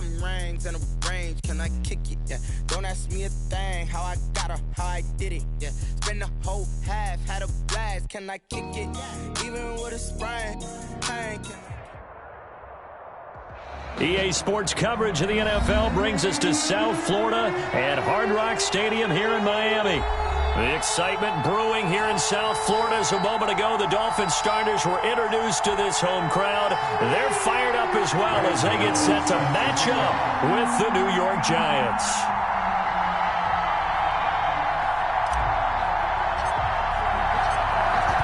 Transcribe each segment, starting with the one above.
some rings and a range. Can I kick it? Yeah. Don't ask me a thing. How I got her, how I did it. Yeah. Spend the whole half, had a blast. Can I kick it? Even with a sprain. EA Sports coverage of the NFL brings us to South Florida at Hard Rock Stadium here in Miami. The excitement brewing here in South Florida as a moment ago the Dolphins starters were introduced to this home crowd. They're fired up as well as they get set to match up with the New York Giants.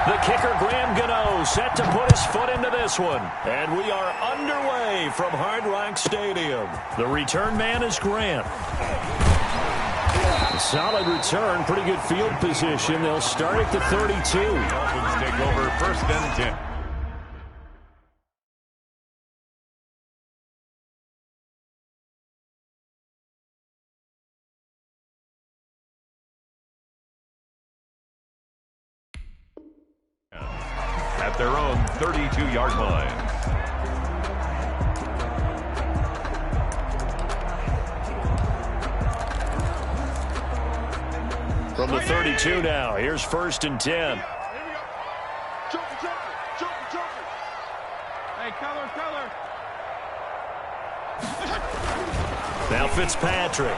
The kicker, Graham Gano, set to put his foot into this one. And we are underway from Hard Rock Stadium. The return man is Grant. Solid return, pretty good field position. They'll start at the 32. Dolphins take over first and 10. At their own 32-yard line. From the 32 now, here's first and 10. Here we go. Joker. Hey, color. Now Fitzpatrick.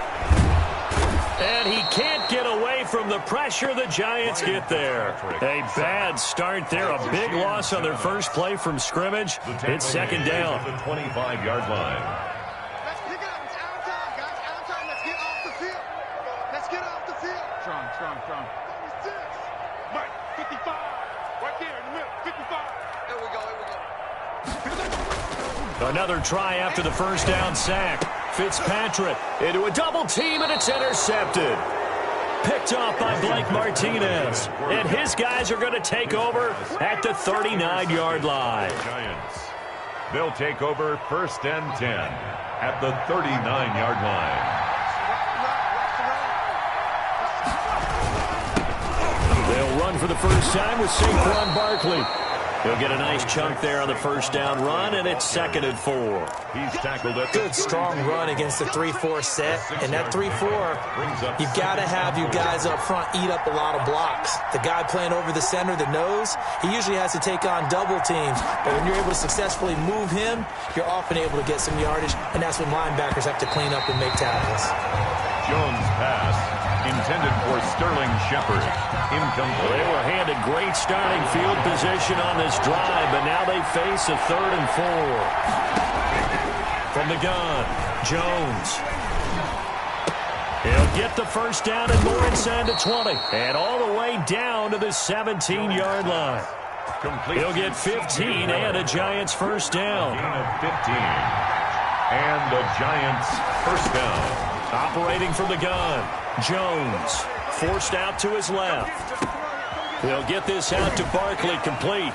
And he can't get away from the pressure the Giants get there. A bad start there. A big loss on their first play from scrimmage. It's second down. The 25-yard line. Let's pick it up. It's out of time, guys. Out of time. Let's get off the field. Strong. Mike, 55. Right there in the middle. 55. Here we go. Another try after the first down sack. Fitzpatrick into a double team, and it's intercepted. Picked off by Blake Martinez. And his guys are going to take over at the 39-yard line. Giants. They'll take over first and 10 at the 39-yard line. They'll run for the first time with Saquon Barkley. He'll get a nice chunk there on the first down run, and it's second and 4. He's tackled at good, strong run against the 3-4 set. And that 3-4, you've got to have you guys up front eat up a lot of blocks. The guy playing over the center, the nose, he usually has to take on double teams. But when you're able to successfully move him, you're often able to get some yardage, and that's when linebackers have to clean up and make tackles. Jones' pass intended for Sterling Shepard. Incomplete. They were handed great starting field position on this drive, but now they face a 3rd and 4. From the gun, Jones. He'll get the first down and more inside the 20. And all the way down to the 17-yard line. He'll get 15 and a Giants first down. Gain of 15. And the Giants first down. Operating from the gun, Jones forced out to his left. He'll get this out to Barkley, complete.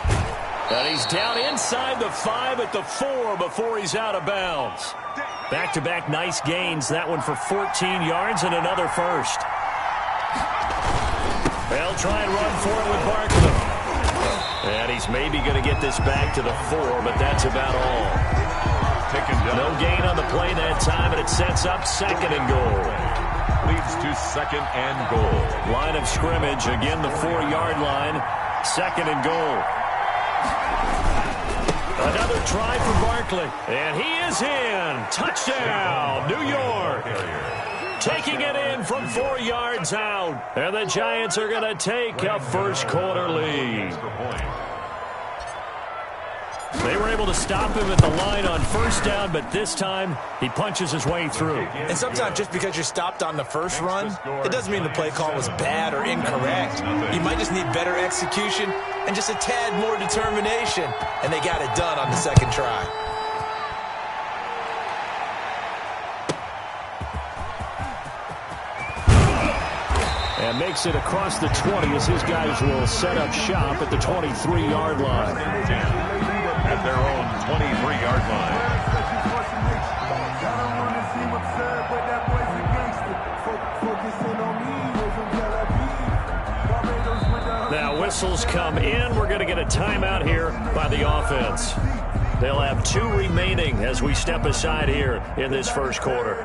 And he's down inside the 5 at the 4 before he's out of bounds. Back-to-back nice gains, that one for 14 yards and another first. They'll try and run for it with Barkley. And he's maybe going to get this back to the 4, but that's about all. No gain on the play that time, and it sets up second and goal. Leads to second and goal. Line of scrimmage, again the 4-yard line. Second and goal. Another try for Barkley, and he is in. Touchdown, New York. Taking it in from 4 yards out. And the Giants are going to take a first quarter lead. They were able to stop him at the line on first down, but this time he punches his way through. And sometimes just because you're stopped on the first run, it doesn't mean the play call was bad or incorrect. You might just need better execution and just a tad more determination. And they got it done on the second try. And makes it across the 20 as his guys will set up shop at the 23-yard line. At their own 23-yard line. Now whistles come in. We're going to get a timeout here by the offense. They'll have 2 remaining as we step aside here in this first quarter.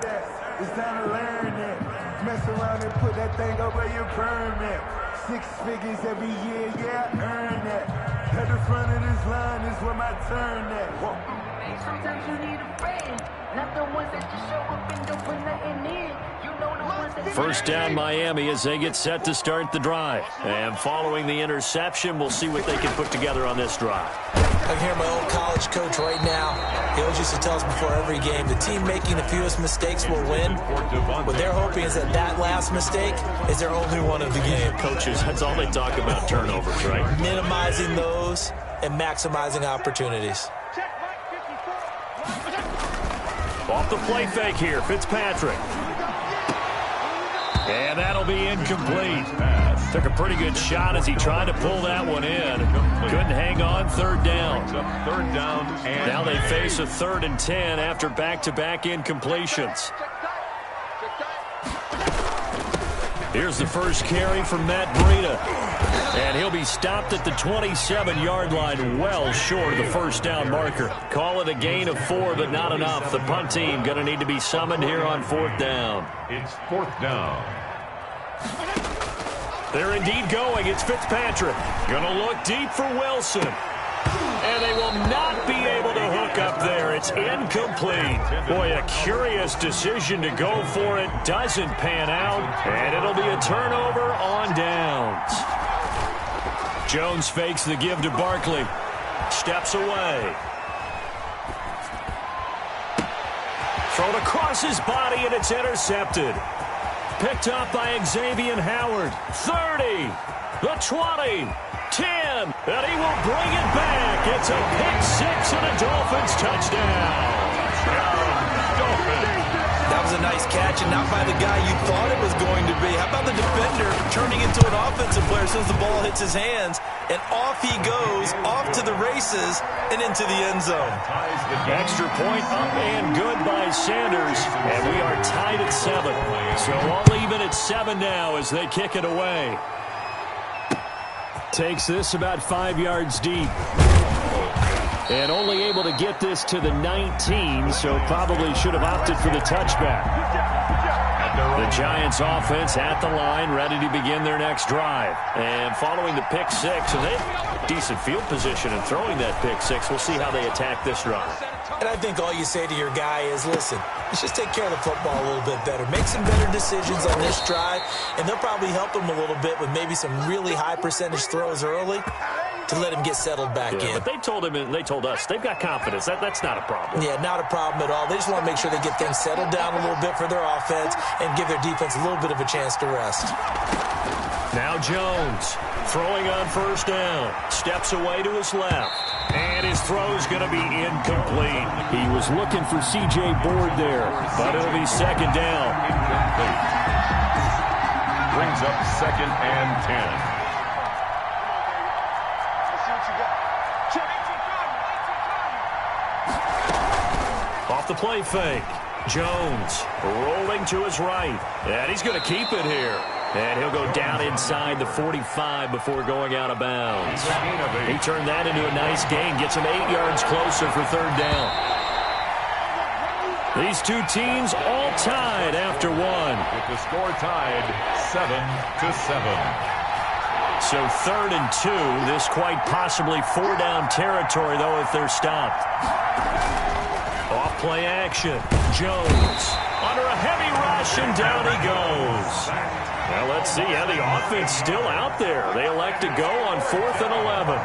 It's time to learn that. Mess around and put that thing over your permit. 6 figures every year, yeah, earn that. At the front of this line is where my turn at. Sometimes you need a friend, not the ones that just show up and don't put nothing in. You know the ones that... First down Miami as they get set to start the drive. And following the interception, we'll see what they can put together on this drive. I can hear my old college coach right now. He always used to tell us before every game, the team making the fewest mistakes will win. What they're hoping is that that last mistake is their only one of the game. Coaches, that's all they talk about, turnovers, right? Minimizing those and maximizing opportunities. Off the play fake here, Fitzpatrick. And that'll be incomplete. Took a pretty good shot as he tried to pull that one in. Couldn't hang on, third down. Now they face a 3rd and 10 after back-to-back incompletions. Here's the first carry from Matt Breida. And he'll be stopped at the 27-yard line, well short of the first down marker. Call it a gain of 4, but not enough. The punt team going to need to be summoned here on 4th down. It's 4th down. They're indeed going. It's Fitzpatrick. Going to look deep for Wilson. And they will not be able to hook up there. It's incomplete. Boy, a curious decision to go for it. Doesn't pan out. And it'll be a turnover on downs. Jones fakes the give to Barkley. Steps away. Thrown across his body, and it's intercepted. Picked up by Xavier Howard. 30. The 20. 10. And he will bring it back. It's a pick-6 and a Dolphins touchdown. That was a nice catch, and not by the guy you thought it was going to be. How about the defender turning into an offensive player as soon as the ball hits his hands, and off he goes, off to the races, and into the end zone. Extra point up and good by Sanders, and we are tied at 7. So all even at 7 now as they kick it away. Takes this about 5 yards deep. And only able to get this to the 19, so probably should have opted for the touchback. The Giants offense at the line, ready to begin their next drive. And following the pick 6, and they have decent field position in throwing that pick 6. We'll see how they attack this drive. And I think all you say to your guy is, listen, let's just take care of the football a little bit better. Make some better decisions on this drive, and they'll probably help him a little bit with maybe some really high percentage throws early to let him get settled back in. But they told him and they told us they've got confidence. That's not a problem. Yeah, not a problem at all. They just want to make sure they get things settled down a little bit for their offense and give their defense a little bit of a chance to rest. Now Jones throwing on first down. Steps away to his left. And his throw's going to be incomplete. He was looking for C.J. Board there, but it'll be second down. Brings up 2nd and 10. Off the play fake. Jones rolling to his right. And he's going to keep it here. And he'll go down inside the 45 before going out of bounds. He turned that into a nice gain. Gets him 8 yards closer for third down. These two teams all tied after 1. With the score tied 7-7. So 3rd and 2. This quite possibly 4-down territory, though, if they're stopped. Off play action. Jones under a heavy rush, and down he goes. Well, let's see how the offense still out there. They elect to go on 4th and 11.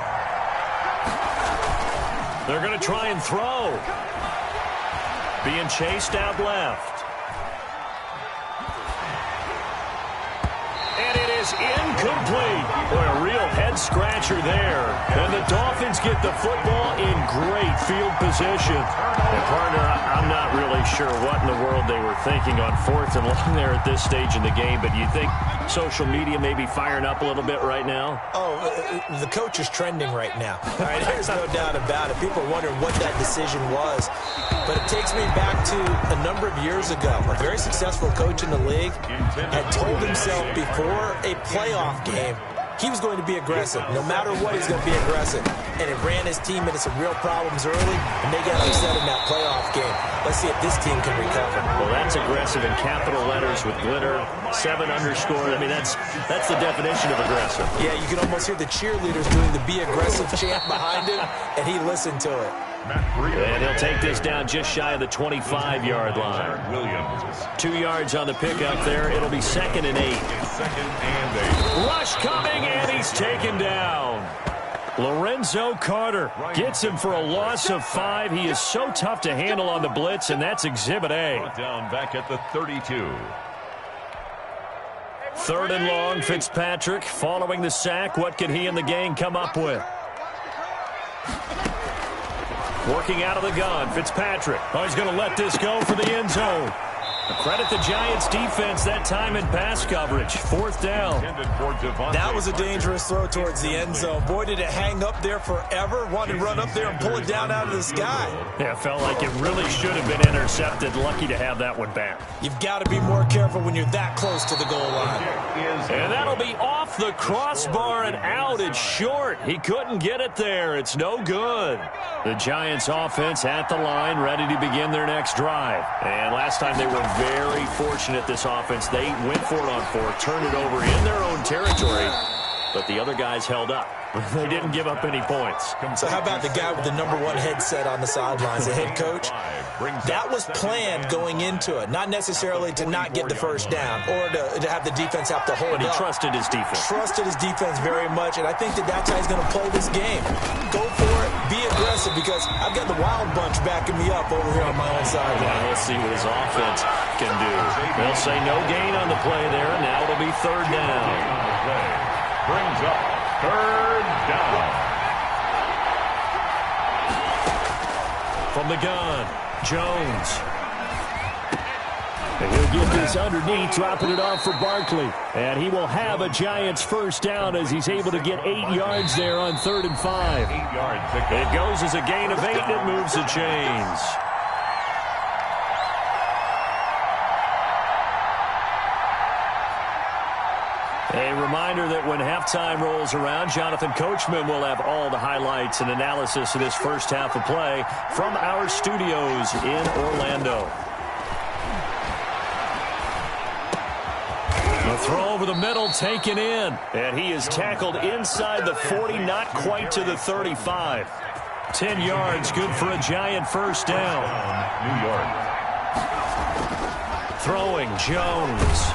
They're going to try and throw. Being chased out left. And it is incomplete. Boy, a real head-scratcher there. And the Dolphins get the football in great field position. And, partner, I'm not really sure what in the world they were thinking on 4th and long there at this stage in the game, but you think social media may be firing up a little bit right now? Oh, the coach is trending right now. All right, there's no doubt about it. People are wondering what that decision was. But it takes me back to a number of years ago. A very successful coach in the league had told himself before a playoff game he was going to be aggressive. No matter what, he's going to be aggressive. and it ran his team into some real problems early, and they got upset in that playoff game. Let's see if this team can recover. Well, that's aggressive in capital letters with glitter, 7 underscore. I mean, that's the definition of aggressive. Yeah, you can almost hear the cheerleaders doing the Be Aggressive chant behind him, and he listened to it. And he'll take this down just shy of the 25-yard line. Williams. 2 yards on the pickup there. It'll be 2nd and 8. 2nd and 8. Rush coming, and he's taken down. Lorenzo Carter gets him for a loss of 5. He is so tough to handle on the blitz, and that's Exhibit A. Brought down back at the 32. 3rd and long, Fitzpatrick following the sack. What can he and the gang come up with? Working out of the gun, Fitzpatrick. Oh, he's going to let this go for the end zone. Credit the Giants defense that time in pass coverage. 4th down. That was a dangerous throw towards the end zone. Boy, did it hang up there forever. Wanted to run up there and pull it down out of the sky. Yeah, it felt like it really should have been intercepted. Lucky to have that one back. You've got to be more careful when you're that close to the goal line. And that'll be off the crossbar and out. It's short. He couldn't get it there. It's no good. The Giants offense at the line, ready to begin their next drive. And last time they were very fortunate, this offense. They went for it on 4, turned it over in their own territory, but the other guys held up. They didn't give up any points. So how about the guy with the #1 headset on the sidelines, the head coach? That was planned going into it, not necessarily to not get the first down or to have the defense have to hold But he up. trusted his defense. Trusted his defense very much, and I think that's how he's going to play this game. Go for it, be aggressive, because I've got the Wild Bunch backing me up over here on my own sideline. Yeah, we'll see what his offense can do. They'll say no gain on the play there, and now it'll be 3rd down. Brings up 3rd down. From the gun, Jones. And he'll get this underneath, dropping it off for Barkley. And he will have a Giants 1st down as he's able to get 8 yards there on 3rd and 5. 8-yard pickup. It goes as a gain of 8, and it moves the chains. A reminder that when halftime rolls around, Jonathan Coachman will have all the highlights and analysis of this first half of play from our studios in Orlando. The throw over the middle taken in, and he is tackled inside the 40, not quite to the 35. 10 yards, good for a Giant 1st down. New York. Throwing, Jones.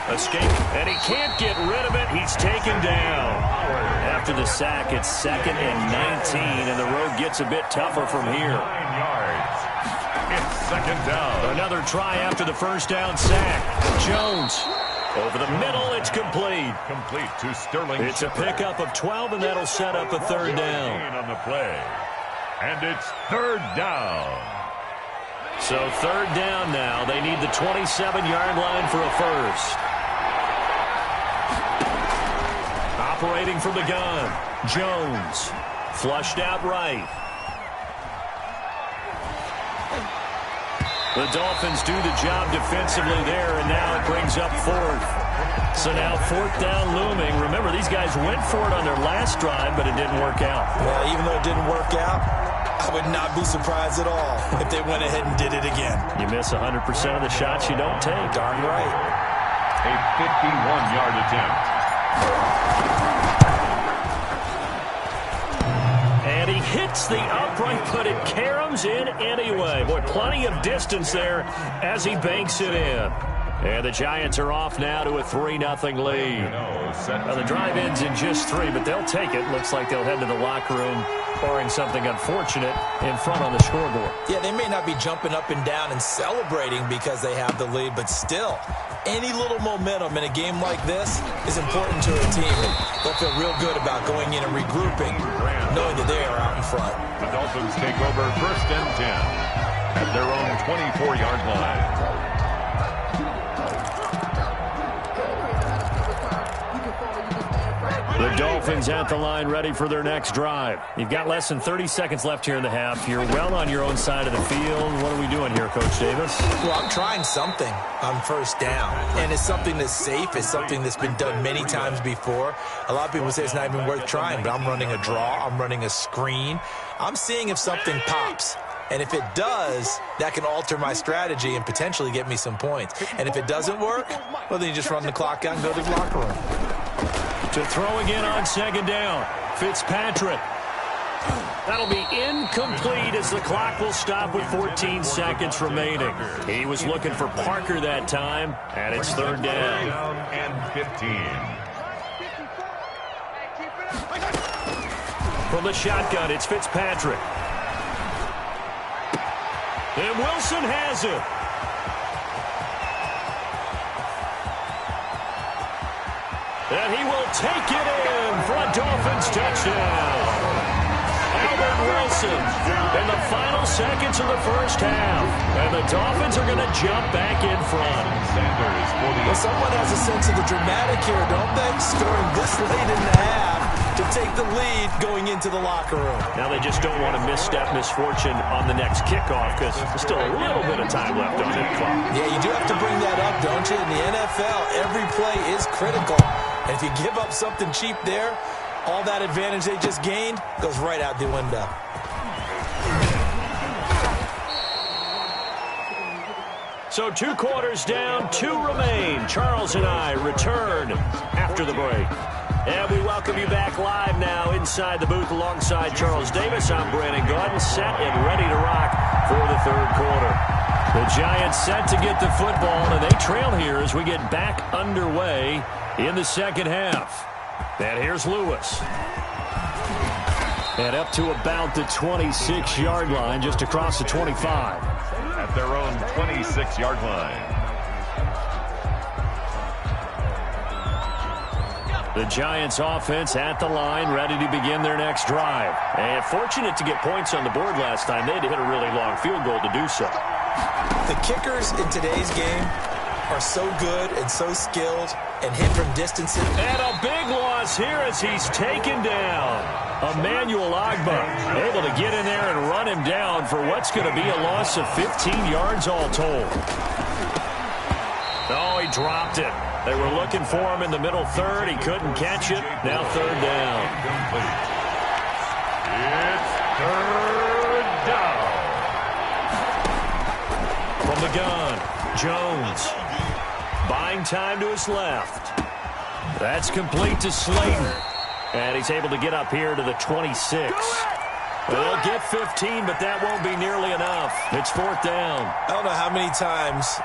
Escape, and he can't get rid of it. He's taken down. After the sack, it's 2nd and 19, and the road gets a bit tougher from here. 9 yards. It's 2nd down. Another try after the 1st down sack. Jones. Over the middle, it's complete. Complete to Sterling. It's a pickup of 12, and that'll set up a 3rd down. On the play. And it's 3rd down. So 3rd down now. They need the 27-yard line for a 1st. Operating from the gun, Jones. Flushed out right. The Dolphins do the job defensively there, and now it brings up 4th. So now 4th down looming. Remember, these guys went for it on their last drive, but it didn't work out. Well, even though it didn't work out, I would not be surprised at all if they went ahead and did it again. You miss 100% of the shots you don't take. Darn right. A 51-yard attempt. And he hits the upright, but it caroms in anyway. Boy, plenty of distance there as he banks it in. And the Giants are off now to a 3-0 lead. Now, the drive ends in just 3, but they'll take it. Looks like they'll head to the locker room, barring something unfortunate, in front on the scoreboard. Yeah, they may not be jumping up and down and celebrating because they have the lead, but still, any little momentum in a game like this is important to a team. And they'll feel real good about going in and regrouping, knowing that they are out in front. The Dolphins take over 1st and 10 at their own 24-yard line. The Dolphins at the line, ready for their next drive. You've got less than 30 seconds left here in the half. You're well on your own side of the field. What are we doing here, Coach Davis? Well, I'm trying something on first down, and it's something that's safe. It's something that's been done many times before. A lot of people say it's not even worth trying, but I'm running a draw. I'm running a screen. I'm seeing if something pops. And if it does, that can alter my strategy and potentially get me some points. And if it doesn't work, well, then you just run the clock out and go to the locker room. To throw again on second down, Fitzpatrick. That'll be incomplete as the clock will stop with 14 seconds remaining. He was looking for Parker that time, and it's third down. And 15. From the shotgun, it's Fitzpatrick. And Wilson has it. And he will take it in for a Dolphins touchdown. Albert Wilson in the final seconds of the first half. And the Dolphins are going to jump back in front. Well, someone has a sense of the dramatic here, don't they? Scoring this late in the half to take the lead going into the locker room. Now they just don't want to misstep misfortune on the next kickoff because there's still a little bit of time left on that clock. Yeah, you do have to bring that up, don't you? In the NFL, every play is critical. And if you give up something cheap there, all that advantage they just gained goes right out the window. So 2 quarters down, 2 remain. Charles and I return after the break. And we welcome you back live now inside the booth alongside Charles Davis. I'm Brandon Gaudin, set and ready to rock for the third quarter. The Giants set to get the football, and they trail here as we get back underway in the second half. And here's Lewis. And up to about the 26-yard line, just across the 25. At their own 26-yard line. The Giants offense at the line, ready to begin their next drive. And fortunate to get points on the board last time. They had to hit a really long field goal to do so. The kickers in today's game are so good and so skilled and hit from distances. And a big loss here as he's taken down. Emmanuel Agba able to get in there and run him down for what's going to be a loss of 15 yards all told. Oh, he dropped it. They were looking for him in the middle third. He couldn't catch it. Now third down. It's third down. From the gun, Jones. Buying time to his left. That's complete to Slayton. And he's able to get up here to the 26. They'll get 15, but that won't be nearly enough. It's fourth down. I don't know how many times,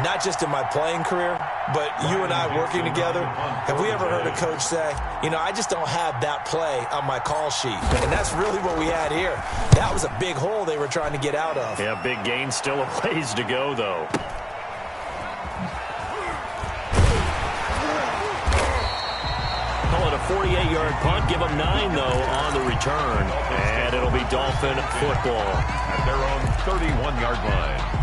not just in my playing career, but you and I working together, have we ever heard a coach say, you know, I just don't have that play on my call sheet. And that's really what we had here. That was a big hole they were trying to get out of. Yeah, big gain, still a ways to go, though. Call it a 48-yard punt. Give them 9, though, on the return. And it'll be Dolphin football. At their own 31-yard line.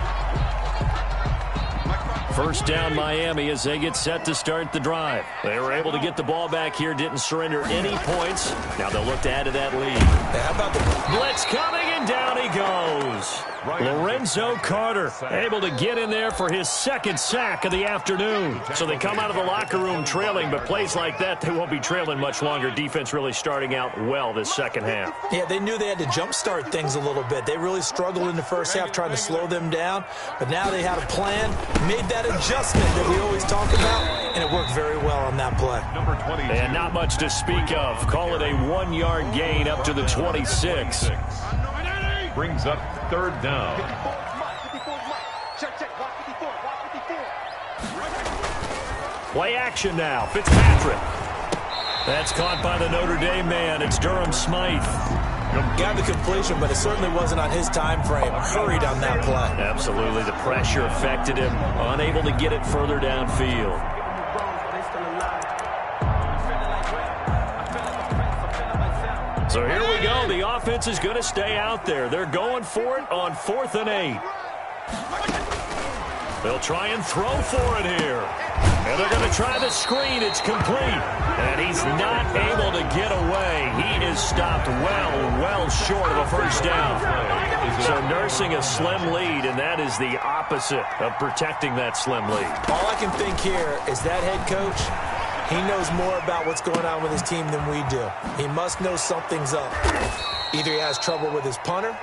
First down Miami as they get set to start the drive. They were able to get the ball back here, didn't surrender any points. Now they'll look to add to that lead. How about the blitz coming, and down he goes. Lorenzo Carter able to get in there for his second sack of the afternoon. So they come out of the locker room trailing, but plays like that, they won't be trailing much longer. Defense really starting out well this second half. Yeah, they knew they had to jumpstart things a little bit. They really struggled in the first half trying to slow them down, but now they had a plan, made that adjustment that we always talk about, and it worked very well on that play. Number 22. And not much to speak of. Call it a 1-yard gain up to the 26. Brings up third down. Play action now. Fitzpatrick. That's caught by the Notre Dame man. It's Durham Smythe. Got the completion, but it certainly wasn't on his time frame. Hurried on that play. Absolutely. The pressure affected him. Unable to get it further downfield. So here we go. The offense is going to stay out there. They're going for it on 4th and 8. They'll try and throw for it here. And they're going to try the screen. It's complete. And he's not able to get away. He is stopped well short of a first down. So nursing a slim lead, and that is the opposite of protecting that slim lead. All I can think here is that head coach, he knows more about what's going on with his team than we do. He must know something's up. Either he has trouble with his punter,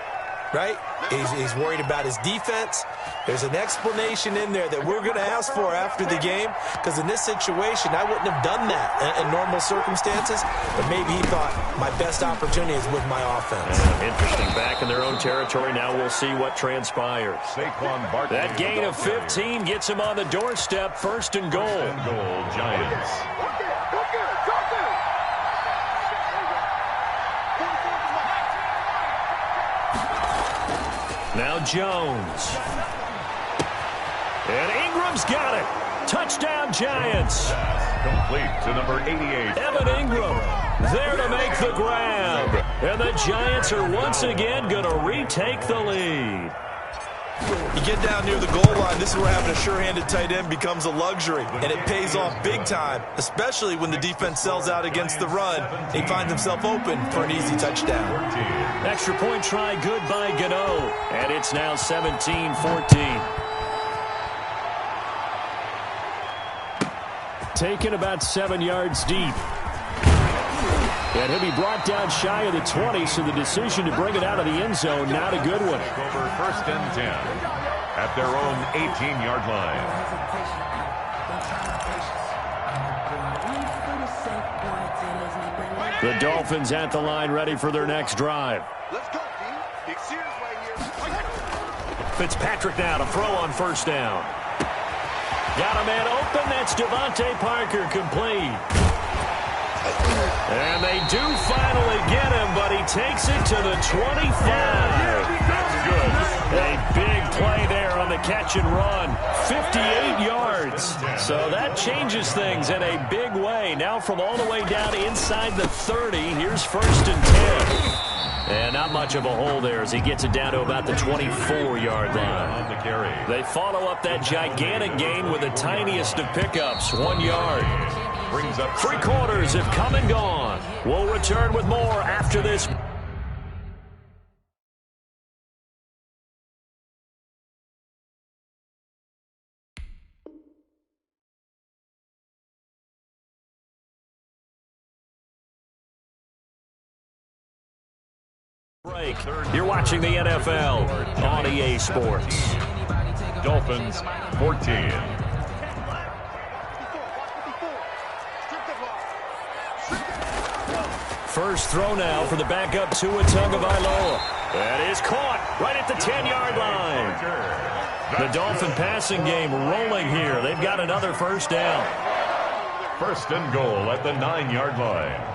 right? He's worried about his defense. There's an explanation in there that we're going to ask for after the game, because in this situation, I wouldn't have done that in normal circumstances, but maybe he thought my best opportunity is with my offense. Interesting. Back in their own territory. Now we'll see what transpires. That gain of 15 gets him on the doorstep. First and goal. Giants. Now Jones. And Ingram's got it. Touchdown, Giants. Complete to number 88. Evan Ingram there to make the grab. And the Giants are once again going to retake the lead. You get down near the goal line, this is where having a sure-handed tight end becomes a luxury, and it pays off big time, especially when the defense sells out against the run. He finds himself open for an easy touchdown. Extra point try good by Gano, and it's now 17-14. Taken about 7 yards deep. And he'll be brought down shy of the 20, so the decision to bring it out of the end zone, not a good one. Over first and 10 at their own 18-yard line. The Dolphins at the line, ready for their next drive. Let's go, team. Big series right here. Fitzpatrick now to throw on first down. Got a man open. That's Devontae Parker, complete. And they do finally get him, but he takes it to the 25. That's good. A big play there on the catch and run. 58 yards. So that changes things in a big way. Now from all the way down inside the 30, here's first and 10. And not much of a hole there as he gets it down to about the 24-yard line. They follow up that gigantic gain with the tiniest of pickups, 1 yard. Brings up 3 quarters have come and gone. We'll return with more after this. Break. You're watching the NFL on EA Sports. Dolphins 14. First throw now for the backup Tua Tagovailoa. That is caught right at the 10-yard line. The Dolphin passing game rolling here. They've got another first down. First and goal at the 9-yard line.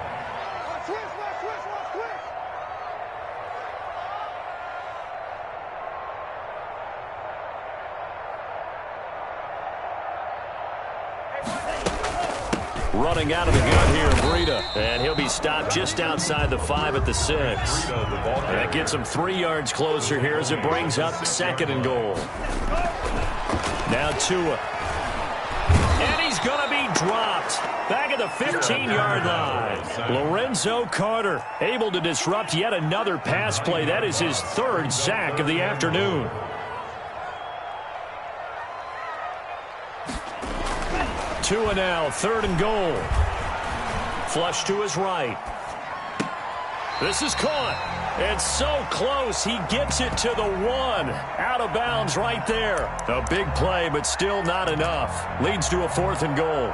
Running out of the gun here, Breida. And he'll be stopped just outside the 5 at the 6. That gets him 3 yards closer here as it brings up second and goal. Now Tua. And he's going to be dropped. Back at the 15-yard line. Lorenzo Carter able to disrupt yet another pass play. That is his 3rd sack of the afternoon. Tua now, 3rd and goal. Flush to his right. This is caught. And so close, he gets it to the 1. Out of bounds right there. A big play, but still not enough. Leads to a 4th and goal.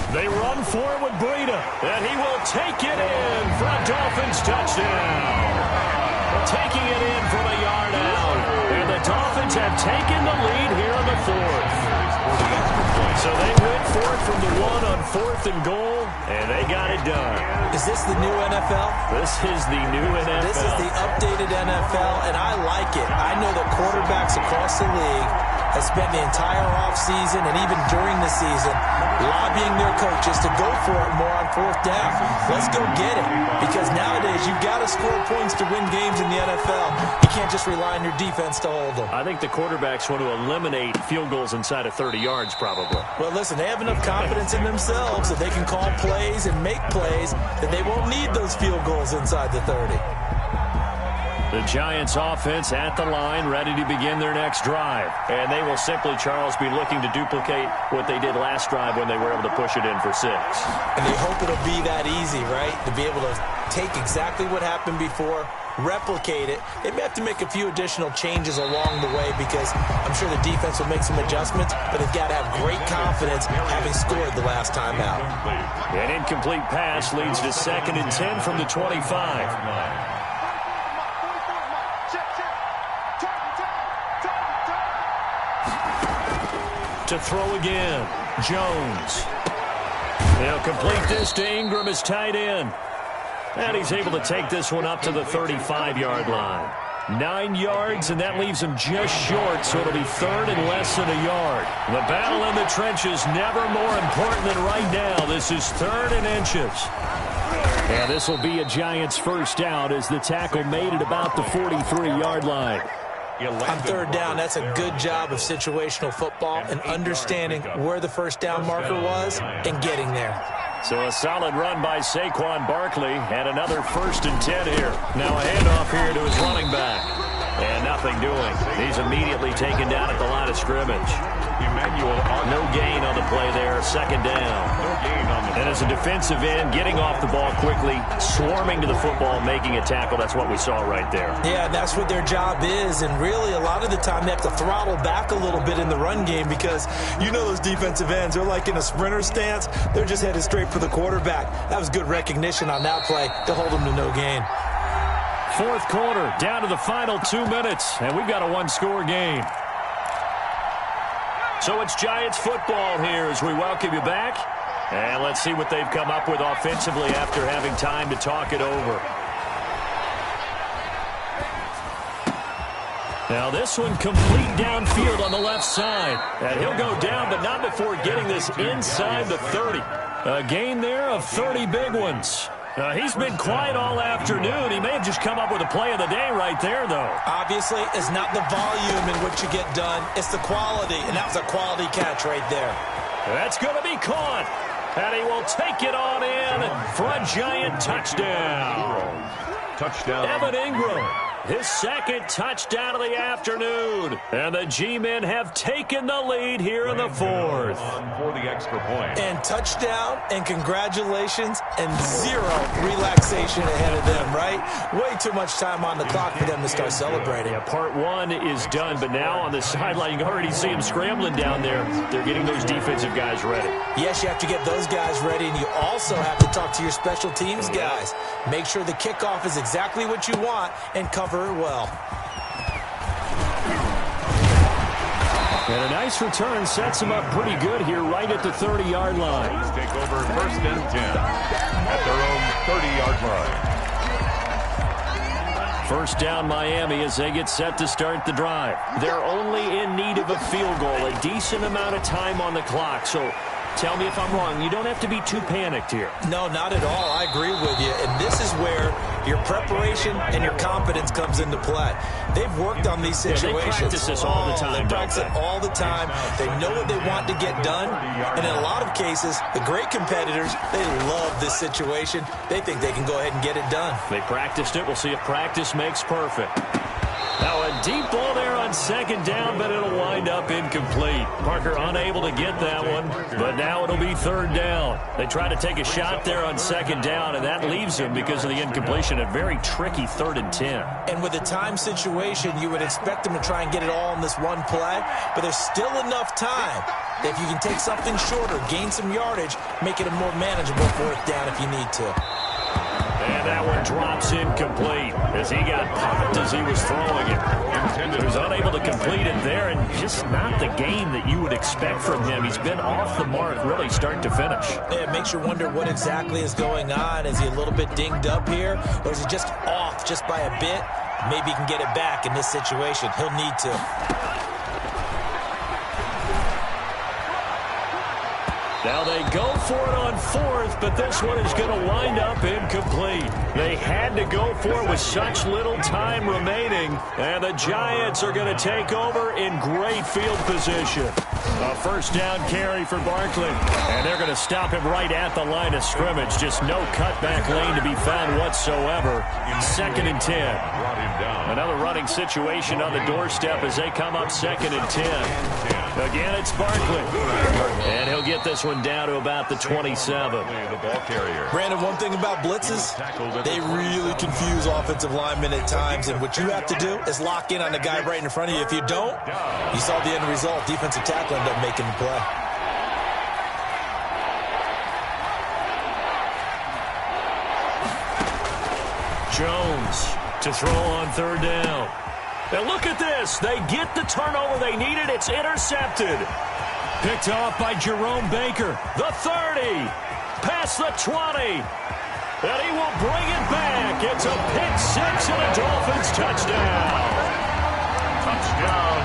They run forward with Breida, and he will take it in for a Dolphins touchdown. Taking it in from a yard out, and the Dolphins have taken the lead here in the 4th. So they went for it from the 1 on 4th and goal, and they got it done. Is this the new NFL? This is the new NFL. This is the updated NFL, and I like it. I know that quarterbacks across the league has spent the entire offseason and even during the season lobbying their coaches to go for it more on fourth down. Let's go get it. Because nowadays, you've got to score points to win games in the NFL. You can't just rely on your defense to hold them. I think the quarterbacks want to eliminate field goals inside of 30 yards, probably. Well, listen, they have enough confidence in themselves that they can call plays and make plays that they won't need those field goals inside the 30. The Giants offense at the line, ready to begin their next drive. And they will simply, Charles, be looking to duplicate what they did last drive when they were able to push it in for 6. And they hope it'll be that easy, right? To be able to take exactly what happened before, replicate it. They may have to make a few additional changes along the way because I'm sure the defense will make some adjustments, but they've got to have great confidence having scored the last time out. An incomplete pass leads to 2nd and 10 from the 25. To throw again, Jones. They'll complete this to Ingram as tight end. And he's able to take this one up to the 35-yard line. 9 yards, and that leaves him just short, so it'll be 3rd and less than a yard. The battle in the trenches never more important than right now. This is 3rd and inches. And this will be a Giants first down as the tackle made it about the 43-yard line. On 3rd down, that's a good job of situational football and understanding where the first down marker was and getting there. So a solid run by Saquon Barkley and another 1st and 10 here. Now a handoff here to his running back. And nothing doing. He's immediately taken down at the line of scrimmage. No gain on the play there. 2nd down. And as a defensive end, getting off the ball quickly, swarming to the football, making a tackle. That's what we saw right there. Yeah, that's what their job is. And really, a lot of the time, they have to throttle back a little bit in the run game because you know those defensive ends, they're like in a sprinter stance. They're just headed straight for the quarterback. That was good recognition on that play to hold them to no gain. 4th quarter, down to the final 2 minutes, and we've got a 1-score game. So it's Giants football here as we welcome you back. And let's see what they've come up with offensively after having time to talk it over. Now this one complete downfield on the left side. And he'll go down, but not before getting this inside the 30. A gain there of 30 big ones. He's been quiet all afternoon. He may have just come up with a play of the day right there, though. Obviously, it's not the volume in which you get done. It's the quality, and that was a quality catch right there. That's going to be caught. And he will take it on in for a Giant touchdown. Touchdown. Evan Ingram, his 2nd touchdown of the afternoon. And the G-men have taken the lead here in the 4th. For the extra point. And touchdown, and congratulations, and 0 relaxation ahead of them, right? Way too much time on the clock for them to start celebrating. Yeah, part 1 is done, but now on the sideline, you can already see them scrambling down there. They're getting those defensive guys ready. Yes, you have to get those guys ready, and you also have to talk to your special teams guys. Make sure the kickoff is exactly what you want and cover it well. And a nice return sets him up pretty good here right at the 30-yard line. Let's take over 1st and 10 at their own 30-yard line. 1st down Miami as they get set to start the drive. They're only in need of a field goal, a decent amount of time on the clock. So tell me if I'm wrong. You don't have to be too panicked here. No, not at all. I agree with you. And this is where your preparation and your confidence comes into play. They've worked on these situations. Yeah, they practice this all the time. They practice it all the time. They know what they want to get done. And in a lot of cases, the great competitors, they love this situation. They think they can go ahead and get it done. They practiced it. We'll see if practice makes perfect. Now a deep ball there on 2nd down, but it'll wind up incomplete. Parker unable to get that one, but now it'll be 3rd down. They try to take a shot there on 2nd down, and that leaves him, because of the incompletion, a very tricky 3rd and 10. And with the time situation, you would expect them to try and get it all in this one play, but there's still enough time that if you can take something shorter, gain some yardage, make it a more manageable 4th down if you need to. And that one drops incomplete as he got popped as he was throwing it. He was unable to complete it there, and just not the game that you would expect from him. He's been off the mark really start to finish. Yeah, it makes you wonder what exactly is going on. Is he a little bit dinged up here, or is he just off just by a bit? Maybe he can get it back in this situation. He'll need to. Now they go for it on fourth, but this one is going to wind up incomplete. They had to go for it with such little time remaining, and the Giants are going to take over in great field position. A first down carry for Barkley, and they're going to stop him right at the line of scrimmage. Just no cutback lane to be found whatsoever. 2nd and 10. Another running situation on the doorstep as they come up 2nd and 10. Again, it's Barkley, and he'll get this one down to about the 27. Brandon, one thing about blitzes, they really confuse offensive linemen at times, and what you have to do is lock in on the guy right in front of you. If you don't, you saw the end result. Defensive tackle ended up making the play. Jones to throw on 3rd down. Now look at this. They get the turnover they needed. It's intercepted. Picked off by Jerome Baker. The 30. Past the 20. And he will bring it back. It's a pick-6 and a Dolphins touchdown. Touchdown.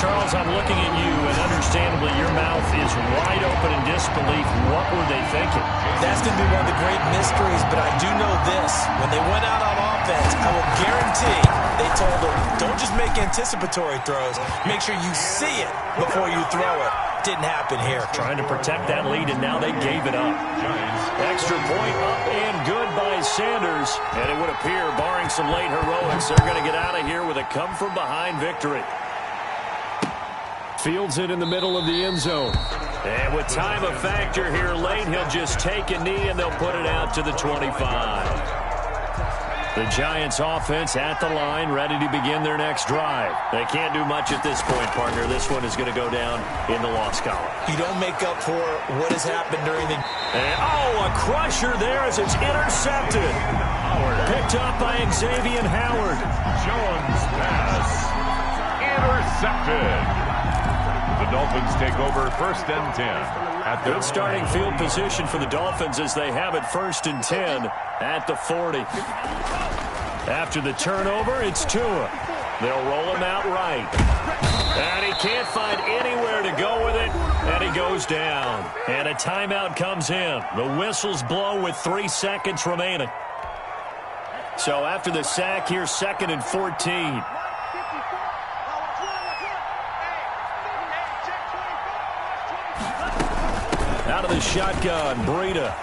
Charles, I'm looking at you, and understandably your mouth is wide open in disbelief. What were they thinking? That's going to be one of the great mysteries, but I do know this. When they went out on offense, I will guarantee they told them, don't just make anticipatory throws. Make sure you see it before you throw it. Didn't happen here. Trying to protect that lead, and now they gave it up. Extra point up and good by Sanders. And it would appear, barring some late heroics, they're going to get out of here with a come-from-behind victory. Fields it in the middle of the end zone. And with time a factor here late, he'll just take a knee, and they'll put it out to the 25. The Giants offense at the line, ready to begin their next drive. They can't do much at this point, partner. This one is going to go down in the loss column. You don't make up for what has happened during the... And, a crusher there as it's intercepted. Picked up by Xavier Howard. Jones pass. Intercepted. The Dolphins take over 1st and 10. At Good starting field position for the Dolphins as they have it 1st and 10 at the 40. After the turnover, it's Tua. They'll roll him out right. And he can't find anywhere to go with it, and he goes down. And a timeout comes in. The whistles blow with 3 seconds remaining. So after the sack, here's 2nd and 14. Out of the shotgun, Breida.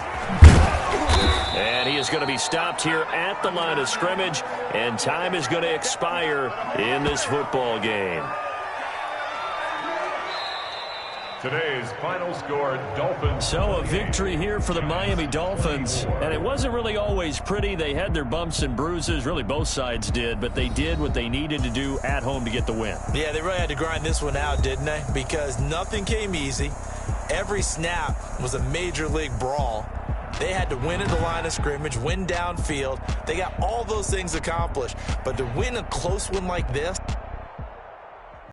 And he is going to be stopped here at the line of scrimmage, and time is going to expire in this football game. Today's final score, Dolphins. So a victory here for the Miami Dolphins, and it wasn't really always pretty. They had their bumps and bruises, really both sides did, but they did what they needed to do at home to get the win. Yeah, they really had to grind this one out, didn't they? Because nothing came easy. Every snap was a major league brawl. They had to win at the line of scrimmage, win downfield. They got all those things accomplished. But to win a close one like this,